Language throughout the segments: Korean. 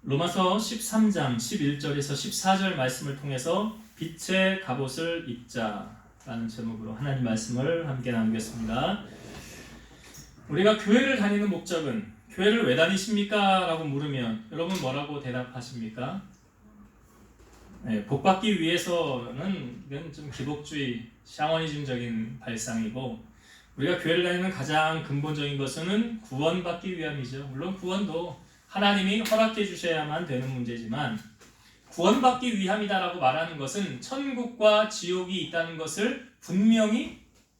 로마서 13장 11절에서 14절 말씀을 통해서 빛의 갑옷을 입자라는 제목으로 하나님 말씀을 함께 나누겠습니다. 우리가 교회를 다니는 목적은 교회를 왜 다니십니까? 라고 물으면 여러분 뭐라고 대답하십니까? 네, 복받기 위해서는 이건 좀 기복주의, 샤머니즘적인 발상이고 우리가 교회를 다니는 가장 근본적인 것은 구원받기 위함이죠. 물론 구원도 하나님이 허락해 주셔야만 되는 문제지만 구원받기 위함이다라고 말하는 것은 천국과 지옥이 있다는 것을 분명히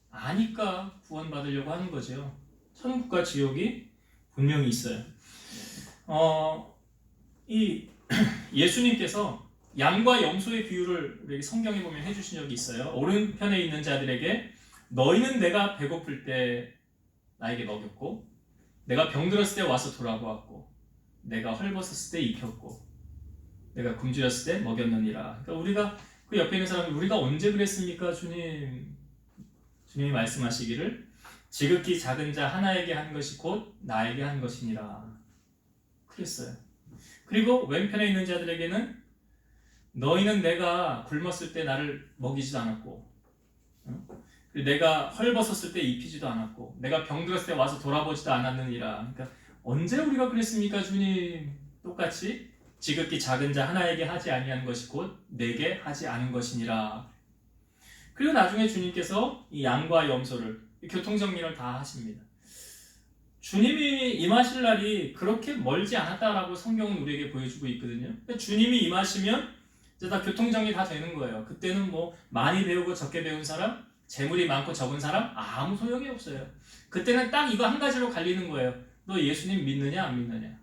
아니까 구원받으려고 하는 거죠. 천국과 지옥이 분명히 있어요. 이 예수님께서 양과 염소의 비유를 우리 성경에 보면 해주신 적이 있어요. 오른편에 있는 자들에게 너희는 내가 배고플 때 나에게 먹였고 내가 병들었을 때 와서 돌아보았고 내가 헐벗었을 때 입혔고 내가 굶주렸을 때 먹였느니라. 그러니까 우리가 그 옆에 있는 사람이 우리가 언제 그랬습니까? 주님이 말씀하시기를 지극히 작은 자 하나에게 한 것이 곧 나에게 한 것이니라 그랬어요. 그리고 왼편에 있는 자들에게는 너희는 내가 굶었을 때 나를 먹이지도 않았고 내가 헐벗었을 때 입히지도 않았고 내가 병들었을 때 와서 돌아보지도 않았느니라. 그러니까 언제 우리가 그랬습니까? 주님 똑같이 지극히 작은 자 하나에게 하지 아니한 것이 곧 내게 하지 않은 것이니라. 그리고 나중에 주님께서 이 양과 염소를 교통정리를 다 하십니다. 주님이 임하실 날이 그렇게 멀지 않았다라고 성경은 우리에게 보여주고 있거든요. 주님이 임하시면 이제 다 교통정리 다 되는 거예요. 그때는 뭐 많이 배우고 적게 배운 사람, 재물이 많고 적은 사람 아무 소용이 없어요. 그때는 딱 이거 한 가지로 갈리는 거예요. 너 예수님 믿느냐 안 믿느냐?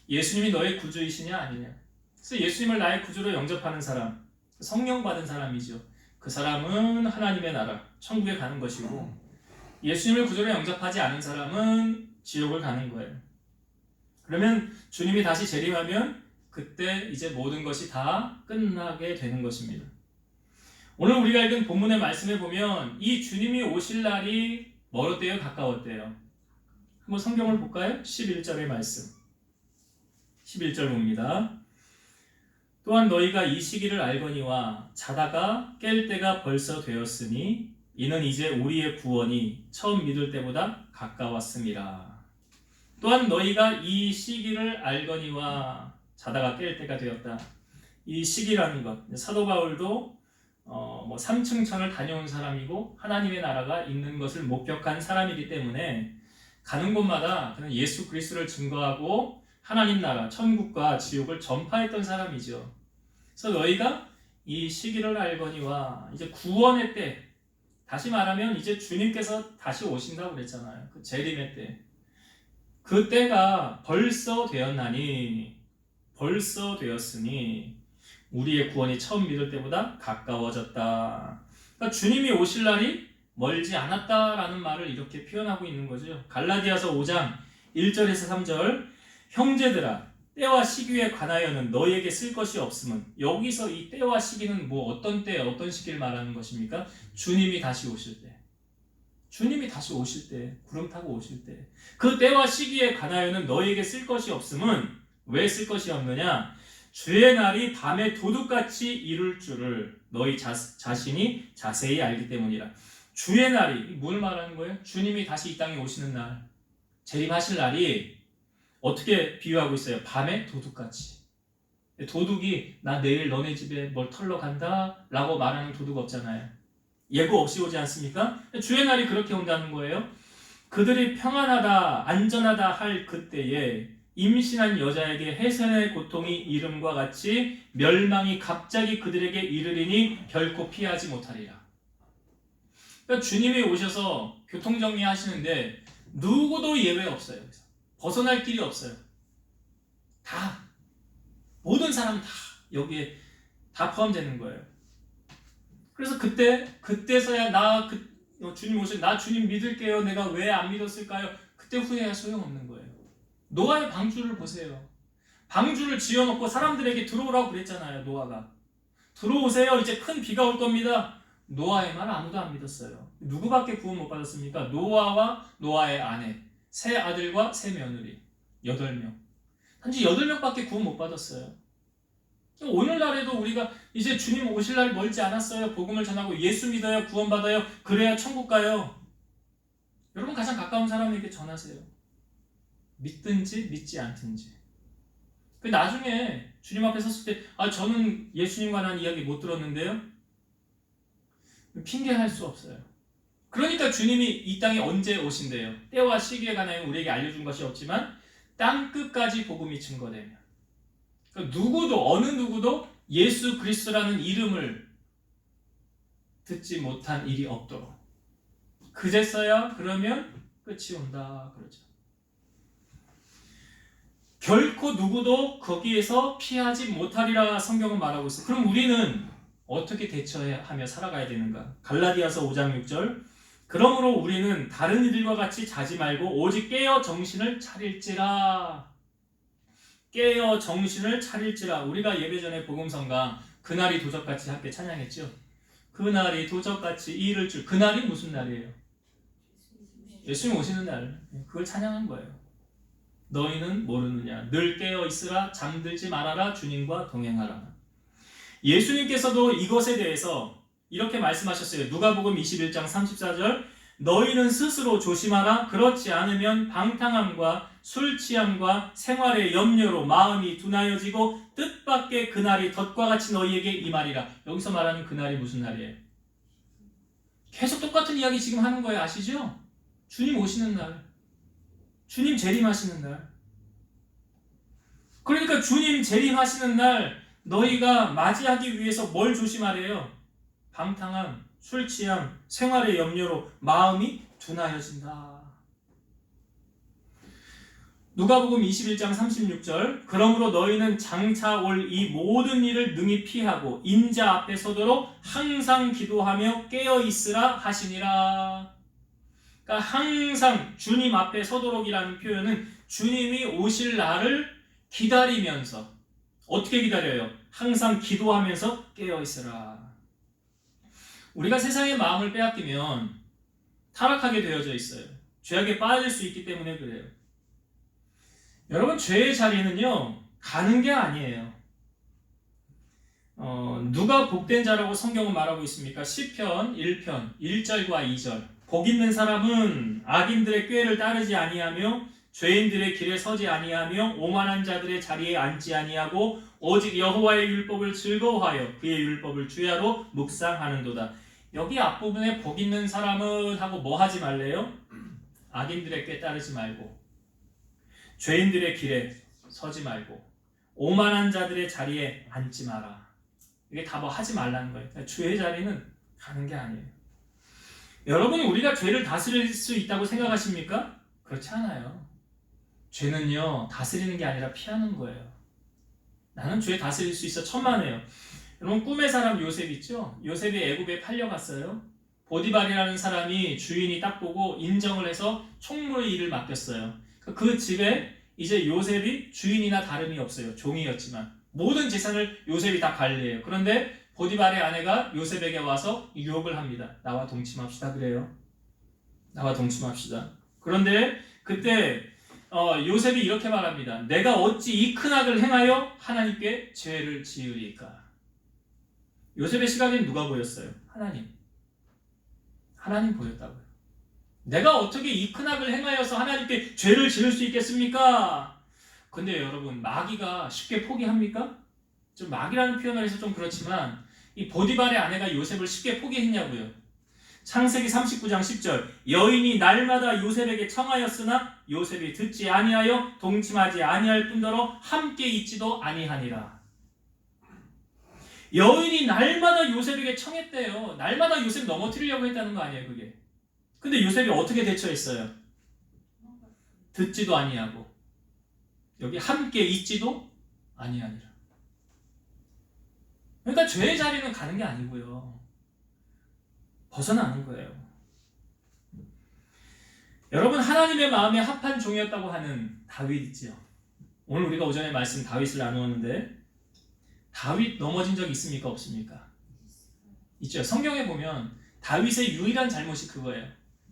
예수님이 너의 구주이시냐 아니냐? 그래서 예수님을 나의 구주로 영접하는 사람, 성령 받은 사람이죠. 그 사람은 하나님의 나라, 천국에 가는 것이고 예수님을 구주로 영접하지 않은 사람은 지옥을 가는 거예요. 그러면 주님이 다시 재림하면 그때 이제 모든 것이 다 끝나게 되는 것입니다. 오늘 우리가 읽은 본문의 말씀에 보면 이 주님이 오실 날이 멀었대요? 가까웠대요? 한번 성경을 볼까요? 11절의 말씀 11절 봅니다. 또한 너희가 이 시기를 알거니와 자다가 깰 때가 벌써 되었으니 이는 이제 우리의 구원이 처음 믿을 때보다 가까웠음이라. 또한 너희가 이 시기를 알거니와 자다가 깰 때가 되었다. 이 시기라는 것, 사도 바울도 3층 천을 다녀온 사람이고 하나님의 나라가 있는 것을 목격한 사람이기 때문에 가는 곳마다 그는 예수 그리스도를 증거하고 하나님 나라, 천국과 지옥을 전파했던 사람이죠. 그래서 너희가 이 시기를 알거니와 이제 구원의 때, 다시 말하면 이제 주님께서 다시 오신다고 그랬잖아요. 그 재림의 때. 그 때가 벌써 되었나니, 벌써 되었으니 우리의 구원이 처음 믿을 때보다 가까워졌다. 그러니까 주님이 오실 날이 멀지 않았다라는 말을 이렇게 표현하고 있는 거죠. 갈라디아서 5장 1절에서 3절 형제들아 때와 시기에 관하여는 너희에게 쓸 것이 없음은 여기서 이 때와 시기는 뭐 어떤 때 어떤 시기를 말하는 것입니까? 주님이 다시 오실 때. 주님이 다시 오실 때, 구름 타고 오실 때. 그 때와 시기에 관하여는 너희에게 쓸 것이 없음은 왜 쓸 것이 없느냐? 주의 날이 밤에 도둑같이 이룰 줄을 너희 자신이 자세히 알기 때문이라. 주의 날이 뭘 말하는 거예요? 주님이 다시 이 땅에 오시는 날, 재림하실 날이 어떻게 비유하고 있어요? 밤에 도둑같이. 도둑이 나 내일 너네 집에 뭘 털러 간다 라고 말하는 도둑 없잖아요. 예고 없이 오지 않습니까? 주의 날이 그렇게 온다는 거예요. 그들이 평안하다 안전하다 할 그때에 임신한 여자에게 해산의 고통이 이름과 같이 멸망이 갑자기 그들에게 이르리니 결코 피하지 못하리라. 그러니까 주님이 오셔서 교통정리 하시는데 누구도 예외 없어요. 벗어날 길이 없어요. 다 모든 사람 다 여기에 다 포함되는 거예요. 그래서 그때서야 주님 오실 나 주님 믿을게요. 내가 왜 안 믿었을까요? 그때 후회야 소용없는 거예요. 노아의 방주를 보세요. 방주를 지어놓고 사람들에게 들어오라고 그랬잖아요. 노아가 들어오세요. 이제 큰 비가 올 겁니다. 노아의 말 아무도 안 믿었어요. 누구밖에 구원 못 받았습니까? 노아와 노아의 아내, 세 아들과 세 며느리 8명. 단지 8명밖에 구원 못 받았어요. 오늘날에도 우리가 이제 주님 오실 날 멀지 않았어요. 복음을 전하고 예수 믿어야 구원받아요. 그래야 천국 가요. 여러분 가장 가까운 사람에게 전하세요. 믿든지 믿지 않든지. 나중에 주님 앞에 섰을 때 저는 예수님과 난 이야기 못 들었는데요. 핑계할 수 없어요. 그러니까 주님이 이 땅에 언제 오신대요. 때와 시기에 관하여 우리에게 알려준 것이 없지만 땅 끝까지 복음이 증거되면, 그러니까 누구도 어느 누구도 예수 그리스도라는 이름을 듣지 못한 일이 없도록, 그제서야 그러면 끝이 온다 그러죠. 결코 누구도 거기에서 피하지 못하리라 성경은 말하고 있어요. 그럼 우리는 어떻게 대처하며 살아가야 되는가? 갈라디아서 5장 6절, 그러므로 우리는 다른 이들과 같이 자지 말고 오직 깨어 정신을 차릴지라. 깨어 정신을 차릴지라. 우리가 예배 전에 복음성가 그날이 도적같이 함께 찬양했죠. 그날이 도적같이 이를 줄. 그날이 무슨 날이에요? 예수님 오시는 날. 그걸 찬양한 거예요. 너희는 모르느냐. 늘 깨어 있으라. 잠들지 말아라. 주님과 동행하라. 예수님께서도 이것에 대해서 이렇게 말씀하셨어요. 누가복음 21장 34절, 너희는 스스로 조심하라. 그렇지 않으면 방탕함과 술 취함과 생활의 염려로 마음이 둔하여지고 뜻밖의 그날이 덫과 같이 너희에게 임하리라. 여기서 말하는 그날이 무슨 날이에요? 계속 똑같은 이야기 지금 하는 거예요. 아시죠? 주님 오시는 날, 주님 재림하시는 날. 그러니까 주님 재림하시는 날 너희가 맞이하기 위해서 뭘 조심하래요? 방탕함, 술 취함, 생활의 염려로 마음이 둔하여진다. 누가복음 21장 36절, 그러므로 너희는 장차 올 이 모든 일을 능히 피하고 인자 앞에 서도록 항상 기도하며 깨어 있으라 하시니라. 그러니까 항상 주님 앞에 서도록이라는 표현은 주님이 오실 날을 기다리면서, 어떻게 기다려요? 항상 기도하면서 깨어 있으라. 우리가 세상의 마음을 빼앗기면 타락하게 되어져 있어요. 죄악에 빠질 수 있기 때문에 그래요. 여러분, 죄의 자리는요 가는 게 아니에요. 누가 복된 자라고 성경은 말하고 있습니까? 시편 1편 1절과 2절, 복 있는 사람은 악인들의 꾀를 따르지 아니하며 죄인들의 길에 서지 아니하며 오만한 자들의 자리에 앉지 아니하고 오직 여호와의 율법을 즐거워하여 그의 율법을 주야로 묵상하는도다. 여기 앞부분에 복 있는 사람은 하고 뭐 하지 말래요? 악인들의 꾀 따르지 말고, 죄인들의 길에 서지 말고, 오만한 자들의 자리에 앉지 마라. 이게 다 뭐 하지 말라는 거예요. 그러니까 죄의 자리는 가는 게 아니에요. 여러분, 우리가 죄를 다스릴 수 있다고 생각하십니까? 그렇지 않아요. 죄는요 다스리는 게 아니라 피하는 거예요. 나는 죄 다스릴 수 있어 천만에요. 여러분, 꿈의 사람 요셉 있죠? 요셉이 애굽에 팔려갔어요. 보디발이라는 사람이 주인이 딱 보고 인정을 해서 총무의 일을 맡겼어요. 그 집에 이제 요셉이 주인이나 다름이 없어요. 종이었지만 모든 재산을 요셉이 다 관리해요. 그런데 보디발의 아내가 요셉에게 와서 유혹을 합니다. 나와 동침합시다 그래요. 나와 동침합시다. 그런데 그때 요셉이 이렇게 말합니다. 내가 어찌 이 큰 악을 행하여 하나님께 죄를 지으리까? 요셉의 시각엔 누가 보였어요? 하나님 보였다고요. 내가 어떻게 이 큰 악을 행하여서 하나님께 죄를 지을 수 있겠습니까? 근데 여러분, 마귀가 쉽게 포기합니까? 좀 마귀라는 표현을 해서 좀 그렇지만 이 보디발의 아내가 요셉을 쉽게 포기했냐고요. 창세기 39장 10절, 여인이 날마다 요셉에게 청하였으나 요셉이 듣지 아니하여 동침하지 아니할 뿐더러 함께 있지도 아니하니라. 여인이 날마다 요셉에게 청했대요. 날마다 요셉 넘어뜨리려고 했다는 거 아니에요, 그게. 근데 요셉이 어떻게 대처했어요? 듣지도 아니하고 여기 함께 있지도 아니하니라. 그러니까 죄의 자리는 가는 게 아니고요, 벗어나는 거예요. 여러분, 하나님의 마음에 합한 종이었다고 하는 다윗 있지요. 오늘 우리가 오전에 말씀 다윗을 나누었는데 다윗 넘어진 적 있습니까? 없습니까? 있죠. 성경에 보면 다윗의 유일한 잘못이 그거예요.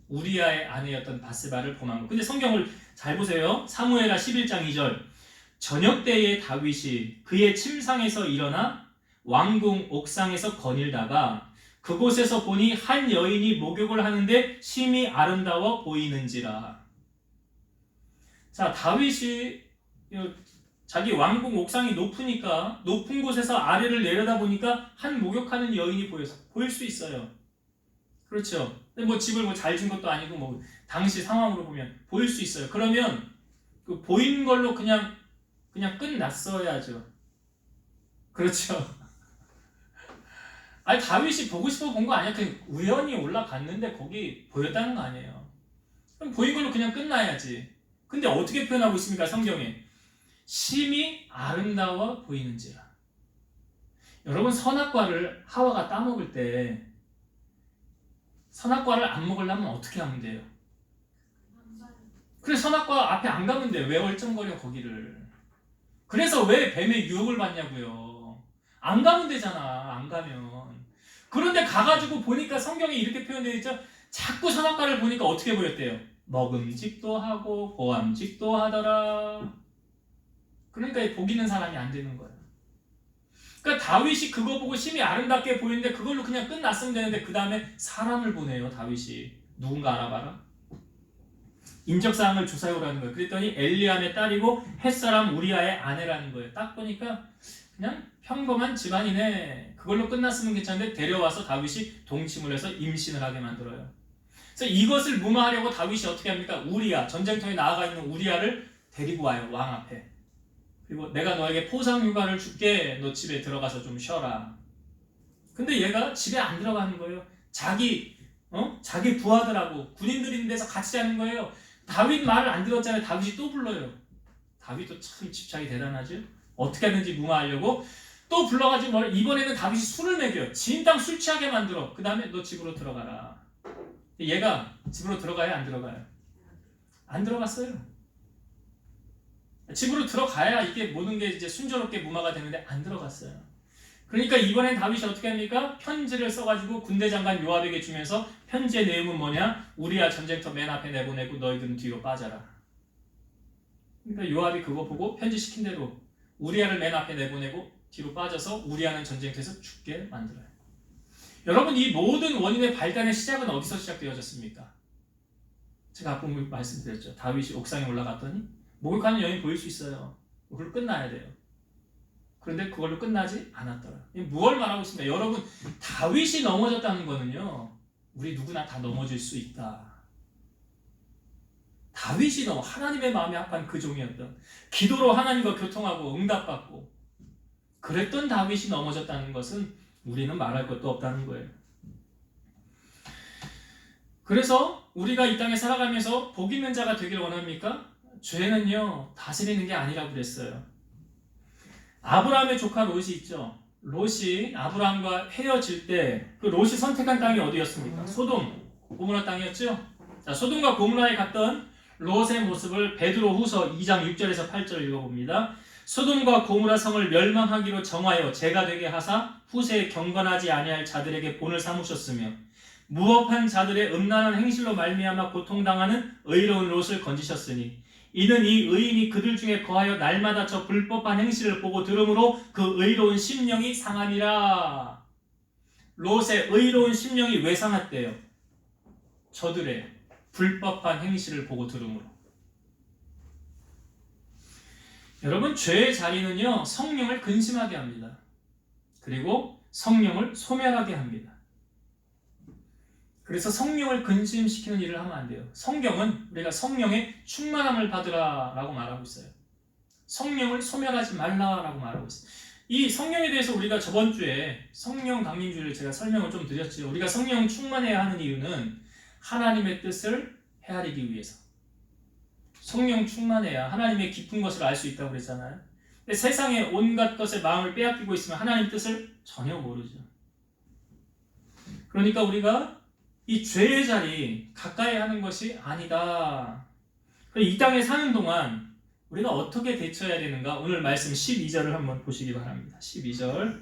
우리아의 아내였던 바스바를 범한 거. 근데 성경을 잘 보세요. 사무엘하 11장 2절, 저녁 때에 다윗이 그의 침상에서 일어나 왕궁 옥상에서 거닐다가 그곳에서 보니 한 여인이 목욕을 하는데 심히 아름다워 보이는지라. 자, 다윗이 자기 왕궁 옥상이 높으니까 높은 곳에서 아래를 내려다보니까 한 목욕하는 여인이 보일 수 있어요. 그렇죠. 근데 뭐 집을 뭐 잘 진 것도 아니고 뭐 당시 상황으로 보면 보일 수 있어요. 그러면 그 보이는 걸로 그냥 끝났어야죠. 그렇죠. 아니 다윗이 보고 싶어 본 거 아니야. 그냥 우연히 올라갔는데 거기 보였다는 거 아니에요. 그럼 보인 걸로 그냥 끝나야지. 근데 어떻게 표현하고 있습니까? 성경에 심히 아름다워 보이는지라. 여러분 선악과를 하와가 따먹을 때 선악과를 안 먹으려면 어떻게 하면 돼요? 그래 선악과 앞에 안 가면 돼. 왜 얼쩡거려 거기를. 그래서 왜 뱀의 유혹을 받냐고요. 안 가면 되잖아. 안 가면. 그런데 가가지고 보니까 성경에 이렇게 표현되어 있죠. 자꾸 선악과를 보니까 어떻게 보였대요? 먹음직도 하고 보암직도 하더라. 그러니까 복 있는 사람이 안 되는 거예요. 그러니까 다윗이 그거 보고 심히 아름답게 보이는데 그걸로 그냥 끝났으면 되는데 그 다음에 사람을 보내요. 다윗이. 누군가 알아봐라. 인적사항을 조사해오라는 거예요. 그랬더니 엘리암의 딸이고 햇사람 우리아의 아내라는 거예요. 딱 보니까 그냥 평범한 집안이네. 그걸로 끝났으면 괜찮은데 데려와서 다윗이 동침을 해서 임신을 하게 만들어요. 그래서 이것을 무마하려고 다윗이 어떻게 합니까? 우리아, 전쟁터에 나아가 있는 우리아를 데리고 와요. 왕 앞에. 그리고 내가 너에게 포상휴가를 줄게. 너 집에 들어가서 좀 쉬어라. 근데 얘가 집에 안 들어가는 거예요. 자기 부하들하고 군인들이 있는 데서 같이 자는 거예요. 다윗 말을 안 들었잖아요. 다윗이 또 불러요. 다윗도 참 집착이 대단하죠. 어떻게 하든지 무마하려고 또 불러가지고 이번에는 다윗이 술을 먹여요. 진당 술 취하게 만들어. 그 다음에 너 집으로 들어가라. 얘가 집으로 들어가요? 안 들어가요? 안 들어갔어요. 집으로 들어가야 이게 모든 게 이제 순조롭게 무마가 되는데 안 들어갔어요. 그러니까 이번엔 다윗이 어떻게 합니까? 편지를 써가지고 군대 장관 요압에게 주면서 편지의 내용은 뭐냐? 우리야 전쟁터 맨 앞에 내보내고 너희들은 뒤로 빠져라. 그러니까 요압이 그거 보고 편지 시킨 대로 우리야를 맨 앞에 내보내고 뒤로 빠져서 우리야는 전쟁터에서 죽게 만들어요. 여러분 이 모든 원인의 발단의 시작은 어디서 시작되어졌습니까? 제가 아까 말씀드렸죠. 다윗이 옥상에 올라갔더니 목욕하는 여인 보일 수 있어요. 그걸 끝나야 돼요. 그런데 그걸로 끝나지 않았더라. 무엇을 말하고 있습니까? 여러분 다윗이 넘어졌다는 거는요. 우리 누구나 다 넘어질 수 있다. 다윗이 하나님의 마음에 합한 그 종이었던 기도로 하나님과 교통하고 응답받고 그랬던 다윗이 넘어졌다는 것은 우리는 말할 것도 없다는 거예요. 그래서 우리가 이 땅에 살아가면서 복 있는 자가 되길 원합니까? 죄는요 다스리는 게 아니라고 그랬어요. 아브라함의 조카 롯이 있죠. 롯이 아브라함과 헤어질 때 그 롯이 선택한 땅이 어디였습니까? 소돔, 고모라 땅이었죠. 자, 소돔과 고모라에 갔던 롯의 모습을 베드로후서 2장 6절에서 8절 읽어봅니다. 소돔과 고모라 성을 멸망하기로 정하여 죄가 되게 하사 후세에 경건하지 아니할 자들에게 본을 삼으셨으며 무법한 자들의 음란한 행실로 말미암아 고통당하는 의로운 롯을 건지셨으니 이는 이 의인이 그들 중에 거하여 날마다 저 불법한 행실을 보고 들으므로 그 의로운 심령이 상하니라. 롯의 의로운 심령이 왜 상했대요? 저들의 불법한 행실을 보고 들으므로. 여러분 죄의 자리는요 성령을 근심하게 합니다. 그리고 성령을 소멸하게 합니다. 그래서 성령을 근심시키는 일을 하면 안 돼요. 성경은 우리가 성령의 충만함을 받으라 라고 말하고 있어요. 성령을 소멸하지 말라라고 말하고 있어요. 이 성령에 대해서 우리가 저번 주에 성령 강림주를 제가 설명을 좀 드렸죠. 우리가 성령 충만해야 하는 이유는 하나님의 뜻을 헤아리기 위해서. 성령 충만해야 하나님의 깊은 것을 알 수 있다고 그랬잖아요. 근데 세상에 온갖 것에 마음을 빼앗기고 있으면 하나님 뜻을 전혀 모르죠. 그러니까 우리가 이 죄의 자리 가까이 하는 것이 아니다. 이 땅에 사는 동안 우리가 어떻게 대처해야 되는가? 오늘 말씀 12절을 한번 보시기 바랍니다. 12절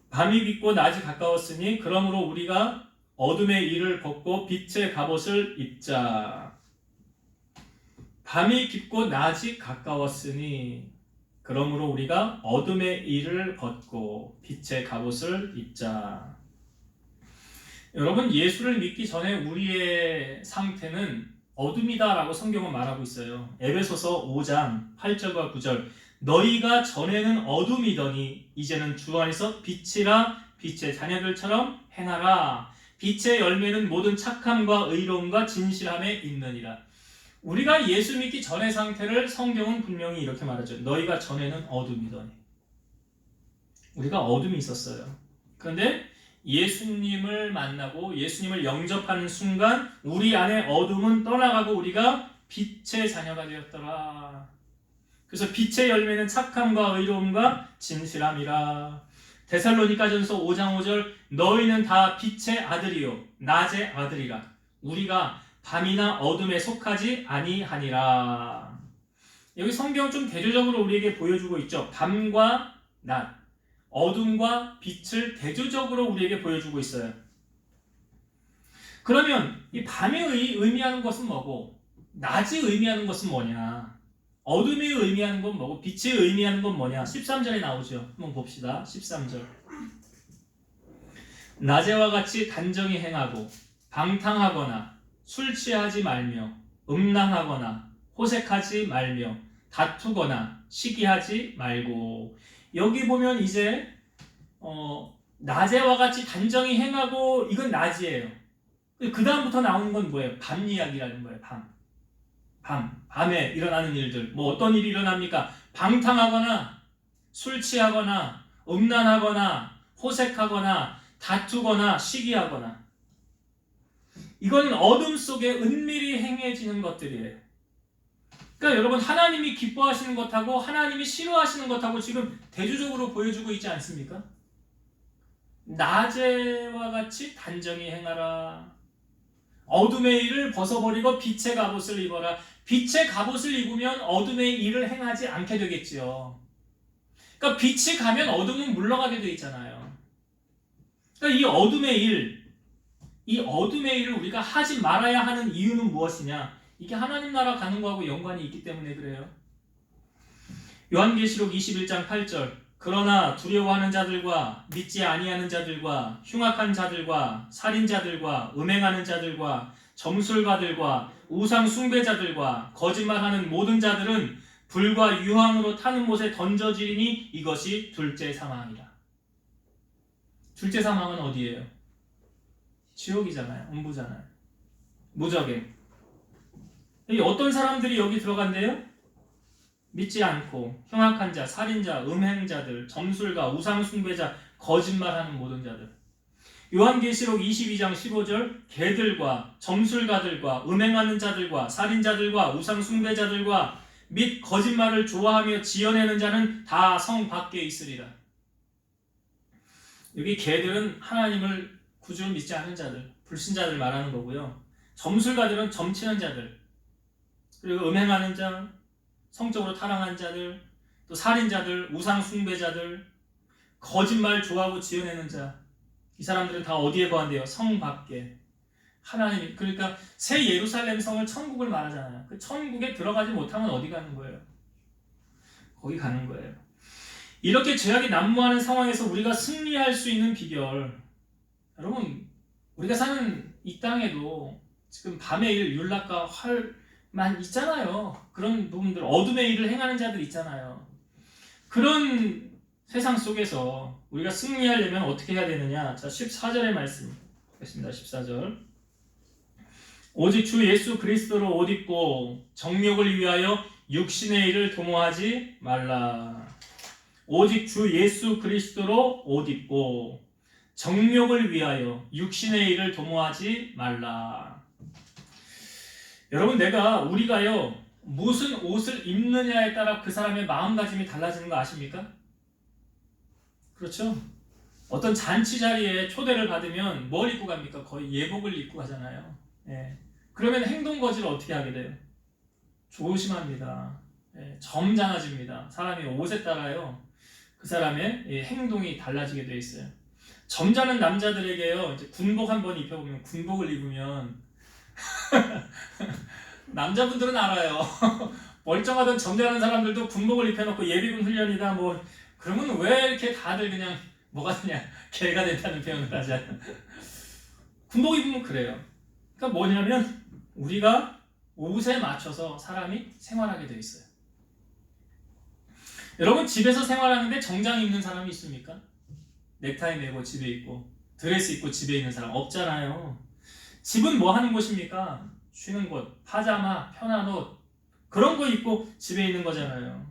밤이 깊고 낮이 가까웠으니 그러므로 우리가 어둠의 일을 벗고 빛의 갑옷을 입자. 밤이 깊고 낮이 가까웠으니 그러므로 우리가 어둠의 일을 걷고 빛의 갑옷을 입자. 여러분, 예수를 믿기 전에 우리의 상태는 어둠이다라고 성경은 말하고 있어요. 에베소서 5장 8절과 9절. 너희가 전에는 어둠이더니 이제는 주 안에서 빛이라. 빛의 자녀들처럼 행하라. 빛의 열매는 모든 착함과 의로움과 진실함에 있느니라. 우리가 예수 믿기 전의 상태를 성경은 분명히 이렇게 말하죠. 너희가 전에는 어둠이더니. 우리가 어둠이 있었어요. 그런데 예수님을 만나고 예수님을 영접하는 순간 우리 안에 어둠은 떠나가고 우리가 빛의 자녀가 되었더라. 그래서 빛의 열매는 착함과 의로움과 진실함이라. 데살로니가전서 5장 5절. 너희는 다 빛의 아들이요 낮의 아들이라. 우리가 밤이나 어둠에 속하지 아니하니라. 여기 성경은 좀 대조적으로 우리에게 보여주고 있죠. 밤과 낮, 어둠과 빛을 대조적으로 우리에게 보여주고 있어요. 그러면 이 밤이 의미하는 것은 뭐고 낮이 의미하는 것은 뭐냐? 어둠이 의미하는 건 뭐고 빛이 의미하는 건 뭐냐? 13절에 나오죠. 한번 봅시다. 13절. 낮에와 같이 단정히 행하고 방탕하거나 술 취하지 말며 음란하거나 호색하지 말며 다투거나 시기하지 말고. 여기 보면 이제 낮에와 같이 단정히 행하고 이건 낮이에요. 그 다음부터 나오는 건 뭐예요? 밤 이야기라는 거예요. 밤에 일어나는 일들. 뭐 어떤 일이 일어납니까? 방탕하거나 술 취하거나 음란하거나 호색하거나 다투거나 시기하거나. 이건 어둠 속에 은밀히 행해지는 것들이에요. 그러니까 여러분, 하나님이 기뻐하시는 것하고 하나님이 싫어하시는 것하고 지금 대조적으로 보여주고 있지 않습니까? 낮에와 같이 단정히 행하라. 어둠의 일을 벗어버리고 빛의 갑옷을 입어라. 빛의 갑옷을 입으면 어둠의 일을 행하지 않게 되겠지요. 그러니까 빛이 가면 어둠은 물러가게 돼 있잖아요. 그러니까 이 어둠의 일을 우리가 하지 말아야 하는 이유는 무엇이냐? 이게 하나님 나라 가는 거하고 연관이 있기 때문에 그래요. 요한계시록 21장 8절. 그러나 두려워하는 자들과 믿지 아니하는 자들과 흉악한 자들과 살인자들과 음행하는 자들과 점술가들과 우상 숭배자들과 거짓말하는 모든 자들은 불과 유황으로 타는 못에 던져지리니 이것이 둘째 사망이라. 둘째 사망은 어디예요? 지옥이잖아요. 음부잖아요. 무적에. 어떤 사람들이 여기 들어간대요? 믿지 않고 흉악한 자, 살인자, 음행자들, 점술가, 우상숭배자, 거짓말하는 모든 자들. 요한계시록 22장 15절. 개들과 점술가들과 음행하는 자들과 살인자들과 우상숭배자들과 및 거짓말을 좋아하며 지어내는 자는 다 성 밖에 있으리라. 여기 개들은 하나님을 구주를 믿지 않는 자들, 불신자들 말하는 거고요. 점술가들은 점치는 자들, 그리고 음행하는 자, 성적으로 타락한 자들, 또 살인자들, 우상 숭배자들, 거짓말 좋아하고 지어내는 자. 이 사람들은 다 어디에 거한대요? 성 밖에. 하나님, 그러니까 새 예루살렘 성을 천국을 말하잖아요. 그 천국에 들어가지 못하면 어디 가는 거예요? 거기 가는 거예요. 이렇게 죄악이 난무하는 상황에서 우리가 승리할 수 있는 비결. 여러분, 우리가 사는 이 땅에도 지금 밤의 일, 율락과 활만 있잖아요. 그런 부분들, 어둠의 일을 행하는 자들 있잖아요. 그런 세상 속에서 우리가 승리하려면 어떻게 해야 되느냐? 자, 14절의 말씀 보겠습니다. 14절. 오직 주 예수 그리스도로 옷 입고 정욕을 위하여 육신의 일을 도모하지 말라. 오직 주 예수 그리스도로 옷 입고 정욕을 위하여 육신의 일을 도모하지 말라. 여러분, 우리가요 무슨 옷을 입느냐에 따라 그 사람의 마음가짐이 달라지는 거 아십니까? 그렇죠? 어떤 잔치 자리에 초대를 받으면 뭘 입고 갑니까? 거의 예복을 입고 가잖아요. 예. 그러면 행동 거지를 어떻게 하게 돼요? 조심합니다. 예. 점잖아집니다. 사람이 옷에 따라요 그 사람의 행동이 달라지게 돼 있어요. 점잖은 남자들에게요, 이제 군복 한번 입혀보면, 군복을 입으면 남자분들은 알아요. 멀쩡하던 점잖은 사람들도 군복을 입혀놓고 예비군 훈련이다 뭐 그러면 왜 이렇게 다들 그냥 뭐가 되냐 개가 됐다는 표현을 하잖아요. 군복 입으면 그래요. 그러니까 뭐냐면 우리가 옷에 맞춰서 사람이 생활하게 돼 있어요. 여러분 집에서 생활하는데 정장 입는 사람이 있습니까? 넥타이 매고 집에 있고 드레스 입고 집에 있는 사람 없잖아요. 집은 뭐 하는 곳입니까? 쉬는 곳, 파자마, 편한 옷 그런 거 입고 집에 있는 거잖아요.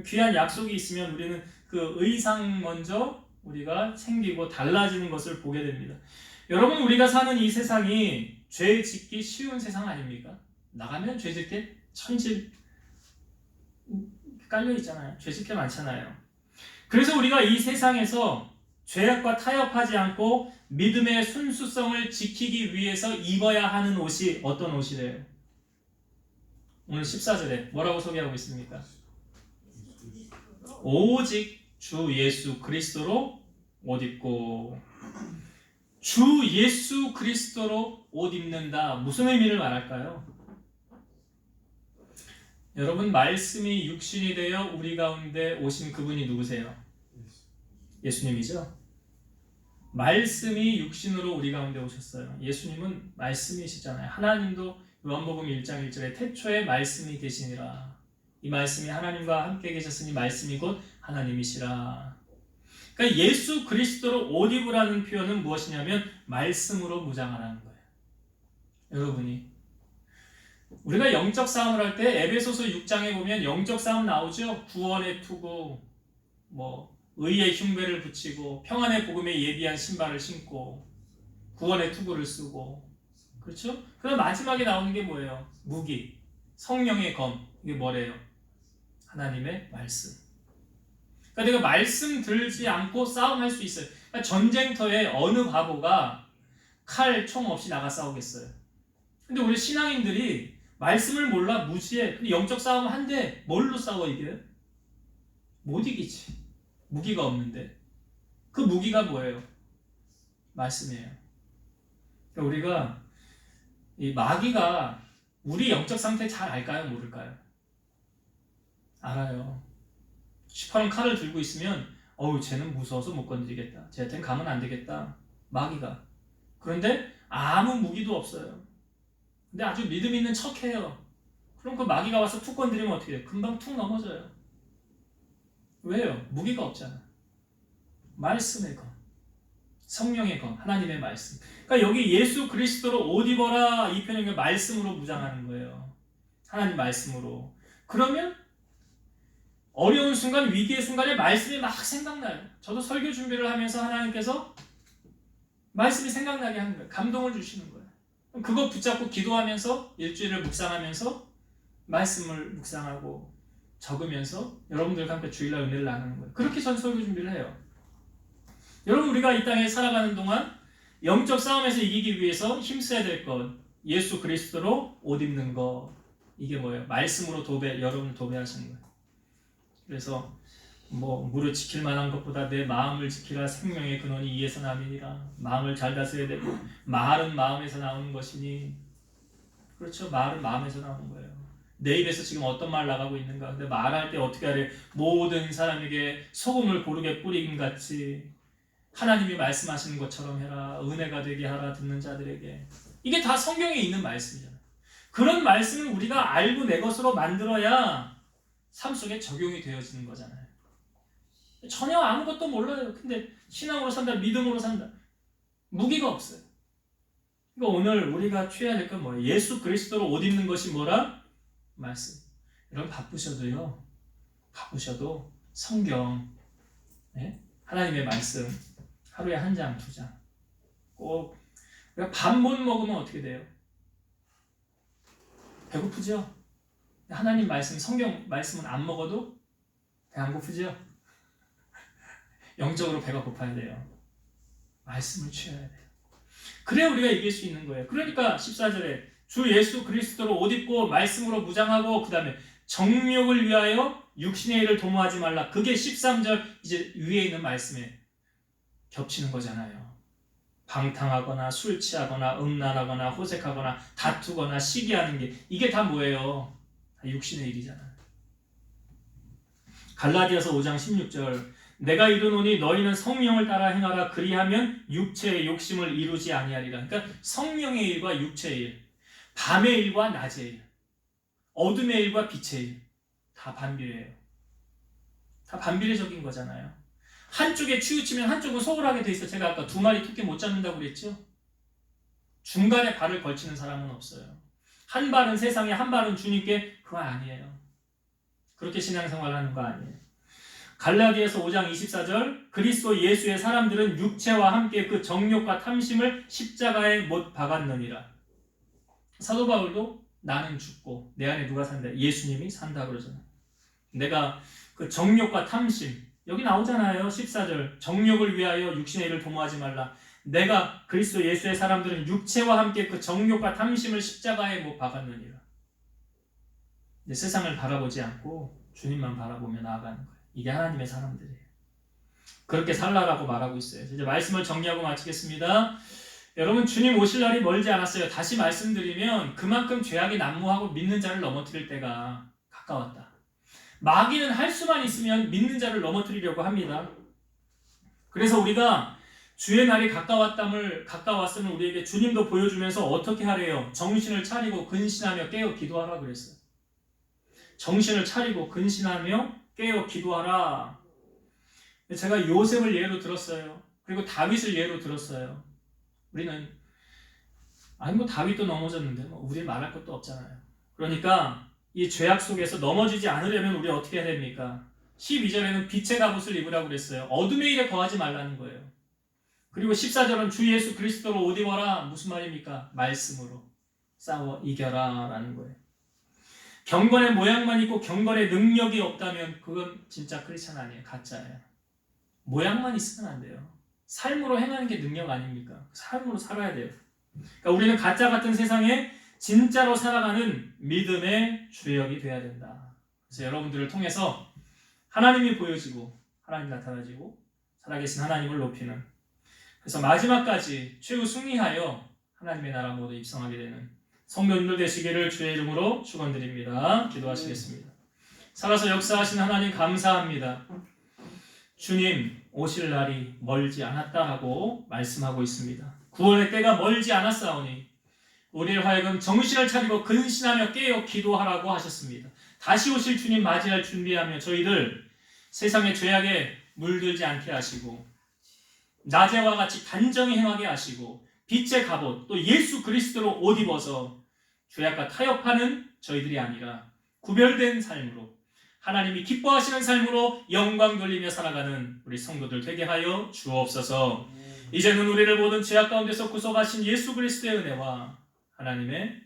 귀한 약속이 있으면 우리는 그 의상 먼저 우리가 챙기고 달라지는 것을 보게 됩니다. 여러분 우리가 사는 이 세상이 죄 짓기 쉬운 세상 아닙니까? 나가면 죄 짓게 천집 깔려 있잖아요. 죄 짓게 많잖아요. 그래서 우리가 이 세상에서 죄악과 타협하지 않고 믿음의 순수성을 지키기 위해서 입어야 하는 옷이 어떤 옷이래요? 오늘 14절에 뭐라고 소개하고 있습니까? 오직 주 예수 그리스도로 옷 입고 주 예수 그리스도로 옷 입는다. 무슨 의미를 말할까요? 여러분 말씀이 육신이 되어 우리 가운데 오신 그분이 누구세요? 예수님이죠. 말씀이 육신으로 우리 가운데 오셨어요. 예수님은 말씀이시잖아요. 하나님도 요한복음 1장 1절에 태초에 말씀이 계시니라. 이 말씀이 하나님과 함께 계셨으니 말씀이 곧 하나님이시라. 그러니까 예수 그리스도로 옷 입으라는 표현은 무엇이냐면 말씀으로 무장하라는 거예요. 여러분이 우리가 영적 싸움을 할 때 에베소서 6장에 보면 영적 싸움 나오죠. 구원의 투구, 뭐 의의 흉배를 붙이고 평안의 복음에 예비한 신발을 신고 구원의 투구를 쓰고 그렇죠? 그럼 마지막에 나오는 게 뭐예요? 무기, 성령의 검. 이게 뭐래요? 하나님의 말씀. 그러니까 내가 말씀 들지 않고 싸움할 수 있어요. 그러니까 전쟁터에 어느 바보가 칼, 총 없이 나가 싸우겠어요. 근데 우리 신앙인들이 말씀을 몰라 무지해. 근데 영적 싸움 한데 뭘로 싸워 이겨요? 못 이기지. 무기가 없는데. 그 무기가 뭐예요? 말씀이에요. 그러니까 우리가 이 마귀가 우리 영적 상태 잘 알까요? 모를까요? 알아요. 시퍼런 칼을 들고 있으면 어우 쟤는 무서워서 못 건드리겠다. 쟤한테는 가면 안 되겠다. 마귀가. 그런데 아무 무기도 없어요. 근데 아주 믿음 있는 척해요. 그럼 그 마귀가 와서 툭 건드리면 어떻게 돼요? 금방 툭 넘어져요. 왜요? 무기가 없잖아. 말씀의 검, 성령의 검, 하나님의 말씀. 그러니까 여기 예수 그리스도로 옷 입어라 이 표현은 말씀으로 무장하는 거예요. 하나님 말씀으로. 그러면 어려운 순간, 위기의 순간에 말씀이 막 생각나요. 저도 설교 준비를 하면서 하나님께서 말씀이 생각나게 하는 거예요. 감동을 주시는 거예요. 그거 붙잡고 기도하면서 일주일을 묵상하면서 말씀을 묵상하고 적으면서 여러분들과 함께 주일날 은혜를 나누는 거예요. 그렇게 전 설교 준비를 해요. 여러분 우리가 이 땅에 살아가는 동안 영적 싸움에서 이기기 위해서 힘써야 될 것 예수 그리스도로 옷 입는 것 이게 뭐예요? 말씀으로 여러분을 도배하시는 거예요. 그래서 뭐 무릇 지킬 만한 것보다 내 마음을 지키라 생명의 근원이 이에서 나니라. 마음을 잘 다스려야 되고 말은 마음에서 나오는 것이니 그렇죠. 말은 마음에서 나오는 거예요. 내 입에서 지금 어떤 말 나가고 있는가. 근데 말할 때 어떻게 하래? 모든 사람에게 소금을 고르게 뿌리긴 같이 하나님이 말씀하시는 것처럼 해라. 은혜가 되게 하라 듣는 자들에게. 이게 다 성경에 있는 말씀이잖아요. 그런 말씀을 우리가 알고 내 것으로 만들어야 삶 속에 적용이 되어지는 거잖아요. 전혀 아무것도 몰라요. 근데 신앙으로 산다, 믿음으로 산다. 무기가 없어요. 그러니까 오늘 우리가 취해야 될 건 뭐예요? 예수 그리스도로 옷 입는 것이 뭐라? 말씀. 여러분 바쁘셔도 성경, 네? 하나님의 말씀 하루에 한 장, 두 장. 꼭 밥 못 먹으면 어떻게 돼요? 배고프죠? 하나님 말씀, 성경 말씀은 안 먹어도 배 안 고프죠? 영적으로 배가 고파야 돼요. 말씀을 취해야 돼요. 그래야 우리가 이길 수 있는 거예요. 그러니까 14절에 주 예수 그리스도로 옷 입고 말씀으로 무장하고 그 다음에 정욕을 위하여 육신의 일을 도모하지 말라. 그게 13절 이제 위에 있는 말씀에 겹치는 거잖아요. 방탕하거나 술 취하거나 음란하거나 호색하거나 다투거나 시기하는 게 이게 다 뭐예요? 다 육신의 일이잖아요. 갈라디아서 5장 16절 내가 이르노니 너희는 성령을 따라 행하라 그리하면 육체의 욕심을 이루지 아니하리라. 그러니까 성령의 일과 육체의 일, 밤의 일과 낮의 일, 어둠의 일과 빛의 일 다 반비례해요. 다 반비례적인 거잖아요. 한쪽에 치우치면 한쪽은 소홀하게 돼 있어. 제가 아까 2마리 토끼 못 잡는다고 그랬죠? 중간에 발을 걸치는 사람은 없어요. 한 발은 세상에, 한 발은 주님께. 그거 아니에요. 그렇게 신앙생활을 하는 거 아니에요. 갈라디아서 5장 24절 그리스도 예수의 사람들은 육체와 함께 그 정욕과 탐심을 십자가에 못 박았느니라. 사도 바울도 나는 죽고 내 안에 누가 산다? 예수님이 산다 그러잖아요. 내가 그 정욕과 탐심 여기 나오잖아요. 14절 정욕을 위하여 육신의 일을 도모하지 말라. 내가 그리스도 예수의 사람들은 육체와 함께 그 정욕과 탐심을 십자가에 못 박았느니라. 세상을 바라보지 않고 주님만 바라보며 나아가는 거예요. 이게 하나님의 사람들이에요. 그렇게 살라라고 말하고 있어요. 이제 말씀을 정리하고 마치겠습니다. 여러분 주님 오실 날이 멀지 않았어요. 다시 말씀드리면 그만큼 죄악이 난무하고 믿는 자를 넘어뜨릴 때가 가까웠다. 마귀는 할 수만 있으면 믿는 자를 넘어뜨리려고 합니다. 그래서 우리가 주의 날이 가까웠음을 우리에게 주님도 보여주면서 어떻게 하래요? 정신을 차리고 근신하며 깨어 기도하라 그랬어요. 정신을 차리고 근신하며 깨어 기도하라. 제가 요셉을 예로 들었어요. 그리고 다윗을 예로 들었어요. 우리는 다윗도 넘어졌는데 우리 말할 것도 없잖아요. 그러니까 이 죄악 속에서 넘어지지 않으려면 우리 어떻게 해야 됩니까? 12절에는 빛의 갑옷을 입으라고 그랬어요. 어둠의 일에 거하지 말라는 거예요. 그리고 14절은 주 예수 그리스도로 옷 입어라. 무슨 말입니까? 말씀으로 싸워 이겨라 라는 거예요. 경건의 모양만 있고 경건의 능력이 없다면 그건 진짜 크리스찬 아니에요. 가짜예요. 모양만 있으면 안 돼요. 삶으로 행하는 게 능력 아닙니까? 삶으로 살아야 돼요. 그러니까 우리는 가짜 같은 세상에 진짜로 살아가는 믿음의 주역이 돼야 된다. 그래서 여러분들을 통해서 하나님이 보여지고 하나님 나타나지고 살아계신 하나님을 높이는, 그래서 마지막까지 최후 승리하여 하나님의 나라 모두 입성하게 되는 성도님들 되시기를 주의 이름으로 축원드립니다. 기도하시겠습니다. 살아서 역사하신 하나님 감사합니다. 주님 오실 날이 멀지 않았다라고 말씀하고 있습니다. 구원의 때가 멀지 않았사오니 우리를 하여금 정신을 차리고 근신하며 깨어 기도하라고 하셨습니다. 다시 오실 주님 맞이할 준비하며 저희를 세상의 죄악에 물들지 않게 하시고 낮에와 같이 단정히 행하게 하시고 빛의 갑옷 또 예수 그리스도로 옷 입어서 죄악과 타협하는 저희들이 아니라 구별된 삶으로 하나님이 기뻐하시는 삶으로 영광 돌리며 살아가는 우리 성도들 되게 하여 주옵소서. 이제는 우리를 모든 죄악 가운데서 구속하신 예수 그리스도의 은혜와 하나님의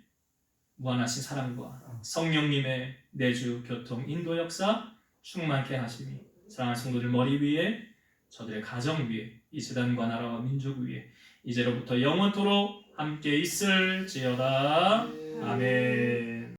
무한하신 사랑과 성령님의 내주 교통 인도 역사 충만케 하시니 사랑하는 성도들 머리 위에 저들의 가정 위에 이 재단과 나라와 민족 위에 이제로부터 영원토록 함께 있을지어다. 아멘.